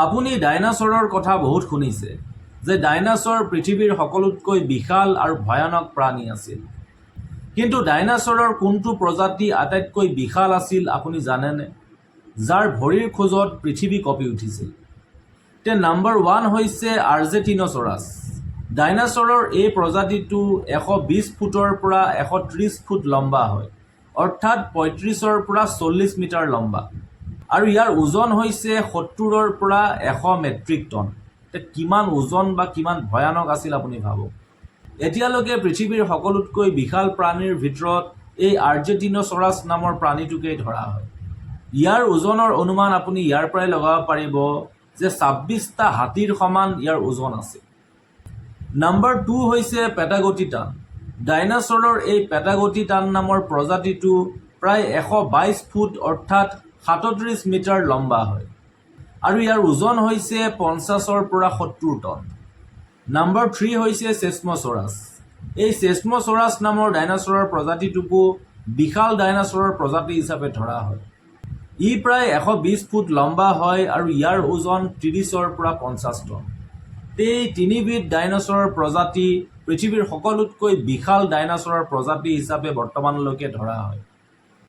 আপুনি ডাইনাছৰৰ কথা বহুত শুনিছে যে ডাইনাছৰ পৃথিৱীৰ সকলোতকৈ বিশাল আৰু ভয়ানক প্ৰাণী আছিল। কিন্তু ডাইনাছৰৰ কোনটো প্ৰজাতি আটাইতকৈ বিশাল আছিল আপুনি জানেনে? যাৰ ভৰিৰ খোজত পৃথিৱী কঁপি উঠিছিল। নম্বৰ 1 হৈছে আৰ্জেণ্টিন'চৰাছ। ডাইনাছৰৰ এই প্ৰজাতিটো 120 ফুটৰ পৰা 130 ফুট লম্বা হয়, অৰ্থাৎ 35ৰ পৰা 40 মিটাৰ লম্বা। আৰু ইয়াৰ ওজন হৈছে 70ৰ পৰা 100 মেট্ৰিক টন। কিমান ওজন বা কিমান ভয়ানক আছিল আপুনি ভাবক। এতিয়ালৈকে পৃথিৱীৰ সকলোতকৈ বিশাল প্ৰাণীৰ ভিতৰত এই আৰ্জেণ্টিন'চৰাছ নামৰ প্ৰাণীটোকেই ধৰা হয়। ইয়াৰ ওজনৰ অনুমান আপুনি ইয়াৰ পৰাই লগাব পাৰিব যে 26টা হাতীৰ সমান ইয়াৰ ওজন আছে। নম্বৰ 2 হৈছে পেটাগোটিটান। ডাইনাছৰৰ এই পেটাগোটিটান নামৰ প্ৰজাতিটো প্ৰায় 122 ফুট অৰ্থাৎ 37 মিটাৰ লম্বা হয় আৰু ইয়াৰ ওজন হৈছে 50ৰ পৰা 70 টন। নম্বৰ 3 হৈছে চেছম'চৰাছ। এই চেছম'চৰাছ নামৰ ডাইনাছৰৰ প্ৰজাতিটোকো বিশাল ডাইনাছৰৰ প্ৰজাতি হিচাপে ধৰা হয়। ই প্ৰায় 120 ফুট লম্বা হয় আৰু ইয়াৰ ওজন 30ৰ পৰা 50 টন। এই তিনিবিধ ডাইনাছৰৰ প্ৰজাতি পৃথিৱীৰ সকলোতকৈ বিশাল ডাইনাছৰৰ প্ৰজাতি হিচাপে বৰ্তমানলৈকে ধৰা হয়।